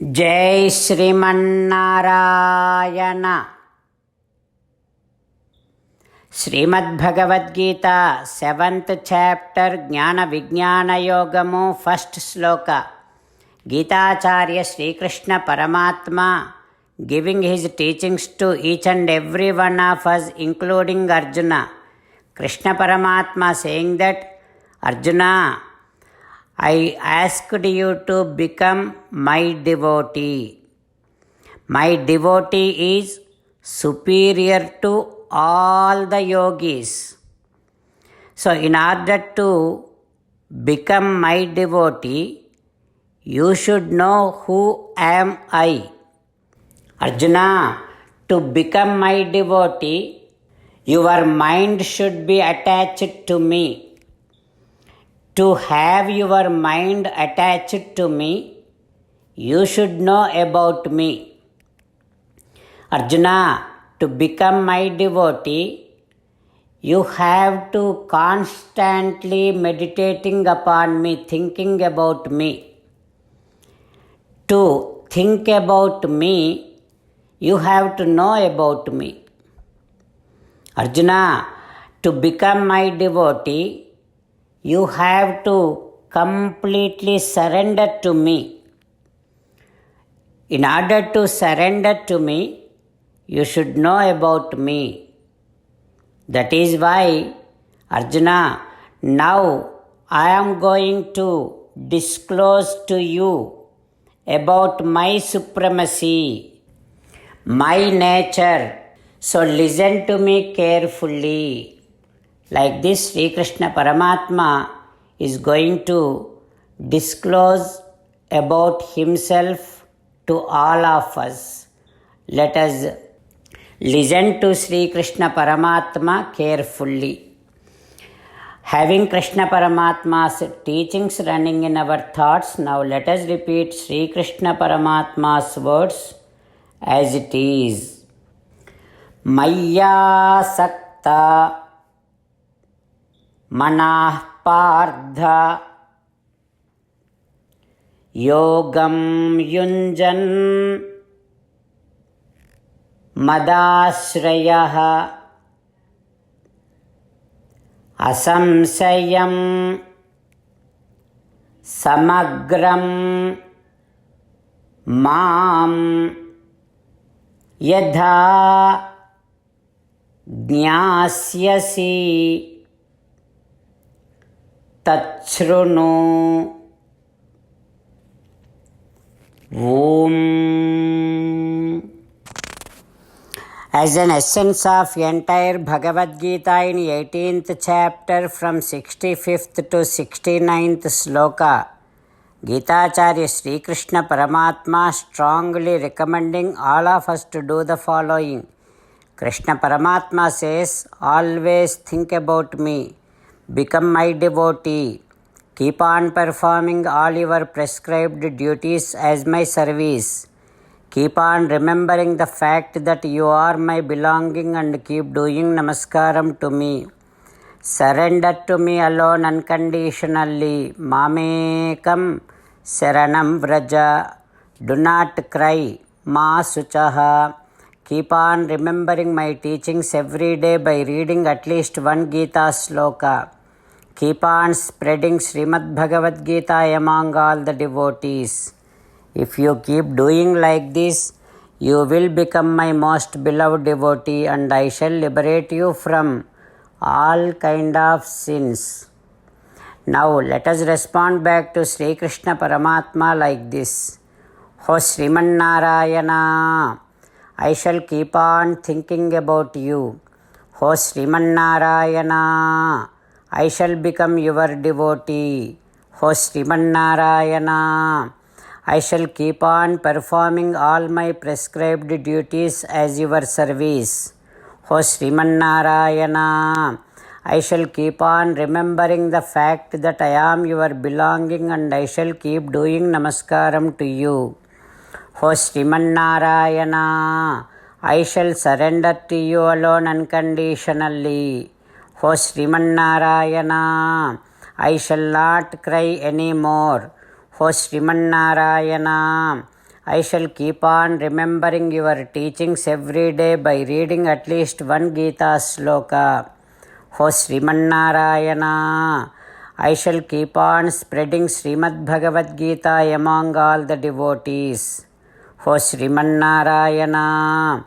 जय Sriman Narayana. Shrimad Bhagavad Gita 7th chapter ज्ञान विज्ञान योगमु 1st श्लोक। गीताचार्य श्रीकृष्ण परमात्मा giving his teachings to each and every one of us, including Arjuna. Krishna Paramatma saying that, Arjuna, I asked you to become my devotee. My devotee is superior to all the yogis. So in order to become my devotee, you should know who am I. Arjuna, to become my devotee, your mind should be attached to me. To have your mind attached to me, you should know about me. Arjuna, to become my devotee, you have to constantly meditating upon me, thinking about me. To think about me, you have to know about me. Arjuna, to become my devotee, you have to completely surrender to me. In order to surrender to me, you should know about me. That is why, Arjuna, now I am going to disclose to you about my supremacy, my nature. So listen to me carefully. Like this, Sri Krishna Paramatma is going to disclose about himself to all of us. Let us listen to Sri Krishna Paramatma carefully. Having Krishna Paramatma's teachings running in our thoughts, now let us repeat Sri Krishna Paramatma's words as it is. Mayyasakta Manah Partha Yogam Yunjan Madashrayah Asamsayam Samagram Mam Yadha Jnasyasi Tachrunu. Om. As an essence of entire Bhagavad Gita in 18th chapter from 65th to 69th sloka, Gitacharya Sri Krishna Paramatma strongly recommending all of us to do the following. Krishna Paramatma says, always think about me, become my devotee, keep on performing all your prescribed duties as my service, keep on remembering the fact that you are my belonging and keep doing namaskaram to me. Surrender to me alone unconditionally. Mamekam Saranam Vraja. Do not cry. Ma Suchaha. Keep on remembering my teachings every day by reading at least one Gita sloka. Keep on spreading Srimad Bhagavad Gita among all the devotees. If you keep doing like this, you will become my most beloved devotee and I shall liberate you from all kind of sins. Now let us respond back to Sri Krishna Paramatma like this. Ho Srimannarayana, I shall keep on thinking about you. Ho Srimannarayana, I shall become your devotee. Ho Srimannarayana, I shall keep on performing all my prescribed duties as your service. Ho Srimannarayana, I shall keep on remembering the fact that I am your belonging and I shall keep doing namaskaram to you. Ho Srimannarayana, I shall surrender to you alone unconditionally. Ho Srimannarayana, I shall not cry any more. Ho Srimannarayana, I shall keep on remembering your teachings every day by reading at least one Gita sloka. O Srimannarayana, I shall keep on spreading Srimad Bhagavad Gita among all the devotees. O Srimannarayana,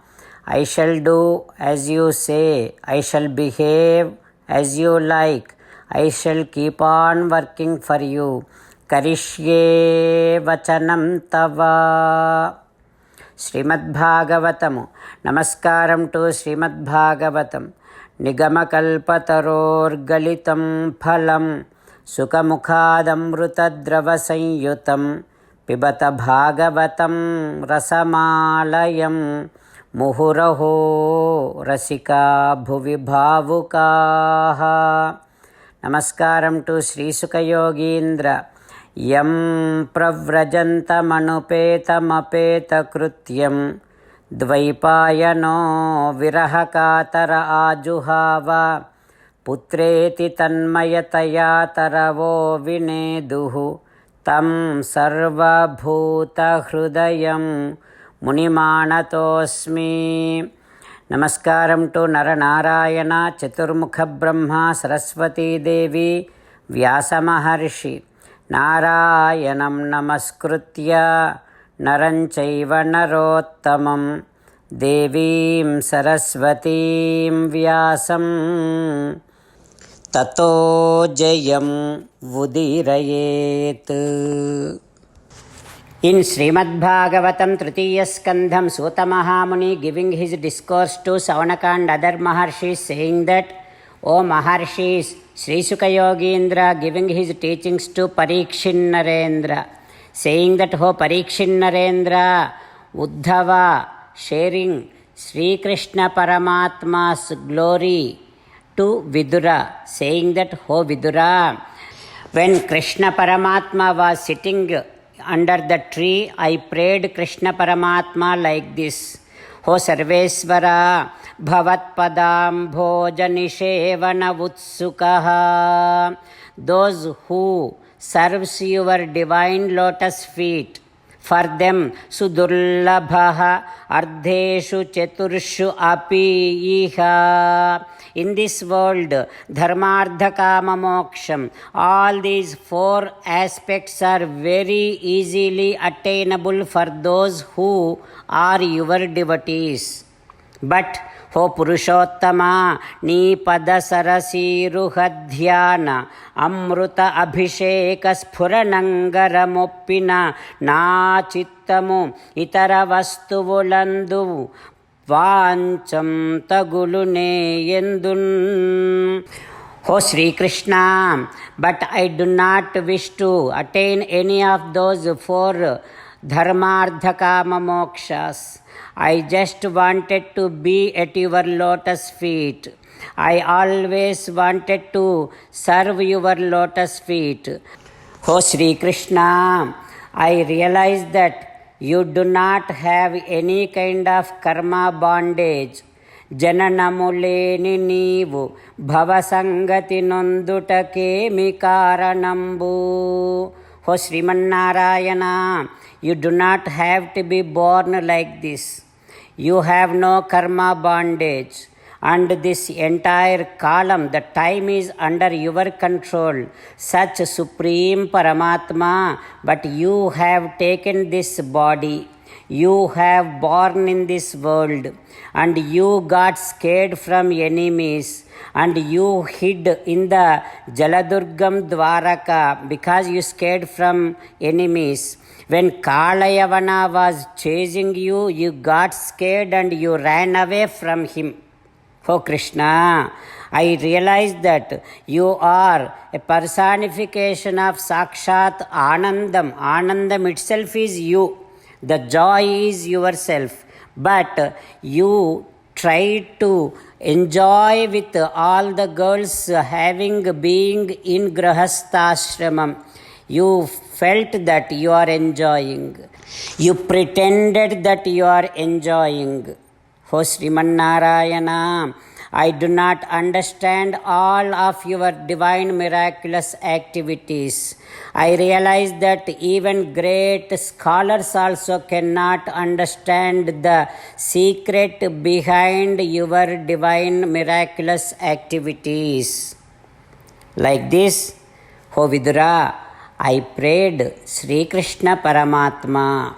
I shall do as you say. I shall behave as you like. I shall keep on working for you. Karishye vachanam tava. శ్రీమద్భాగవతము. నమస్కారం to Srimad Bhagavatam. నిగమకల్పతరోర్గలితం ఫలం సుఖముఖాదమృతద్రవసంయుతం పిబత భాగవతం రసమాలయం ముహురహో రసికా భువి భావుకాః. నమస్కారం to శ్రీసుఖయోగీంద్ర. యం ప్రవ్రజంతమనుపేతమపేతకృత్యం ద్వైపాయనో విరహకాతర ఆజుహావ పుత్రేతి తన్మయతయా తరవో వినేదుః తం సర్వభూతహృదయం మునిమానతోస్మి. నమస్కారం to Nara Narayana చతుర్ముఖ బ్రహ్మ సరస్వతీదేవి వ్యాసమహర్షి. నారాయణం నమస్కృత్య నరం చైవ నరోత్తమం దేవీం సరస్వతీం వ్యాసం తతో జయం ఉదీరయేత్. In Srimad Bhagavatam Tritiya Skandham, Suta Mahamuni giving his discourse to Saunaka and other Maharshis, saying that, O Maharshis, Sri Sukha Yogindra giving his teachings to Parikshin Narendra, saying that, O Parikshin Narendra, Uddhava sharing Sri Krishna Paramatma's glory to Vidura, saying that, O Vidura, when Krishna Paramatma was sitting under the tree, I prayed Krishna Paramatma like this: O Sarvesvara, Bhavat Padam Bhojanishevana Utsukaha. Those who serves your divine lotus feet, for them Sudurlabhaha Ardheshu Chaturshu Api Iha. In this world, Dharmartha Kama Moksham, all these four aspects are very easily attainable for those who are your devotees. But, O Purushottama, nee pada sarasiruhadhyana amruta abhisheka sphuranangaramoppina na chittamu itara vastuvulandu వాంచం తగులునే ఎందున్. O Sri Krishna, but I do not wish to attain any of those four dharmartha kama mokshas. I just wanted to be at your lotus feet. I always wanted to serve your lotus feet. O Sri Krishna, I realize that you do not have any kind of karma bondage. జననములేని నీవు భవసంగతి నొందుటకేమి కారణంబు. ఓ Srimannarayana, you do not have to be born like this. You have no karma bondage. And this entire kalam, the time is under your control, such supreme Paramatma, but you have taken this body, you have born in this world, and you got scared from enemies, and you hid in the Jaladurgam Dwaraka because you scared from enemies. When Kalayavana was chasing you, you got scared and you ran away from him. Oh Krishna, I realize that you are a personification of Sakshat Anandam. Anandam itself is you. The joy is yourself. But you tried to enjoy with all the girls being in Grahasthashramam. You felt that you are enjoying. You pretended that you are enjoying. O Srimannarayana, I do not understand all of your divine miraculous activities. I realize that even great scholars also cannot understand the secret behind your divine miraculous activities. Like this, O Vidura, I prayed Sri Krishna Paramatma.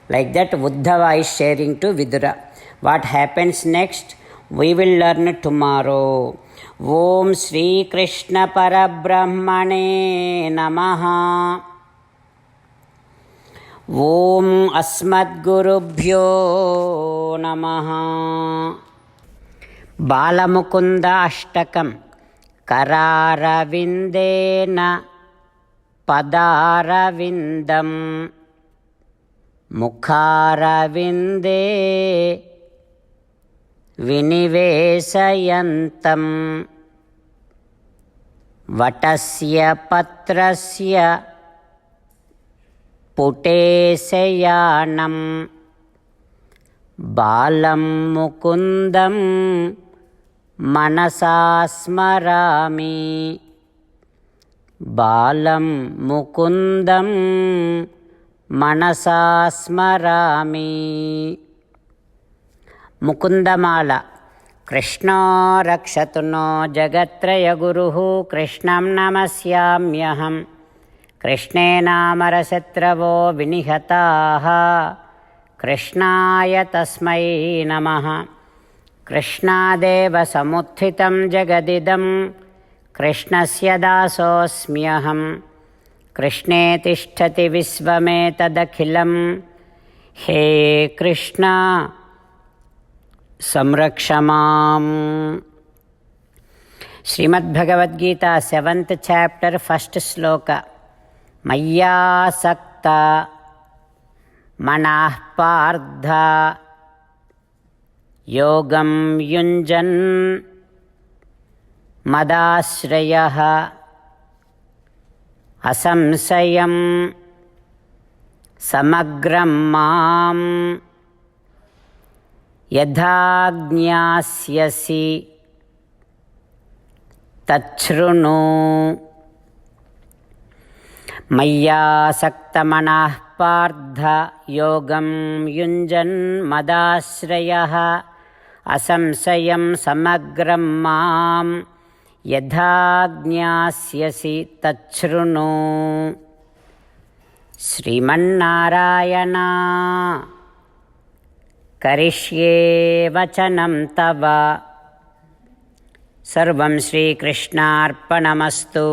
Like that, Uddhava is sharing to Vidura. What happens next? We will learn tomorrow. Om Sri Krishna Parabrahmane Namaha. Om Asmadgurubhyo Namaha. Balamukunda Ashtakam Kararavindena Padaravindam Mukharavinde विनिवेशयन्तं वटस्य पत्रस्य पुटेशयानं बालं मुकुन्दं मनसा स्मरामि बालं मुकुन्दं मनसा स्मरामि मुकुन्दमाला कृष्णो रक्षतु no जगत्त्रयगुरुः कृष्णं नमस्याम्यहं कृष्णेनामरशत्रवो विनिहताः कृष्णाय तस्मै नमः कृष्णादेव समुत्थितं जगदिदं कृष्णस्य दासोऽस्म्यहं कृष्णे तिष्ठति विश्वमेतदखिलं हे Krishna संरक्षमाम. Shrimad Bhagavad Gita 7th chapter 1st श्लोक. मय्यासक्त मनः पार्थ योगं युञ्जन् मदाश्रयः असंशयं समग्रं माम् यथा ज्ञास्यसि तच्छृणु. मय्यासक्तमनः पार्थ योगं युञ्जन् मदाश्रयः असंशयं समग्रं मां यथा ज्ञास्यसि तच्छृणु. श्रीमन्नारायण करिष्ये वचनं तव. सर्वं श्रीकृष्णार्पणमस्तु.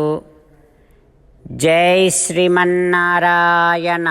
जय श्रीमन्नारायण.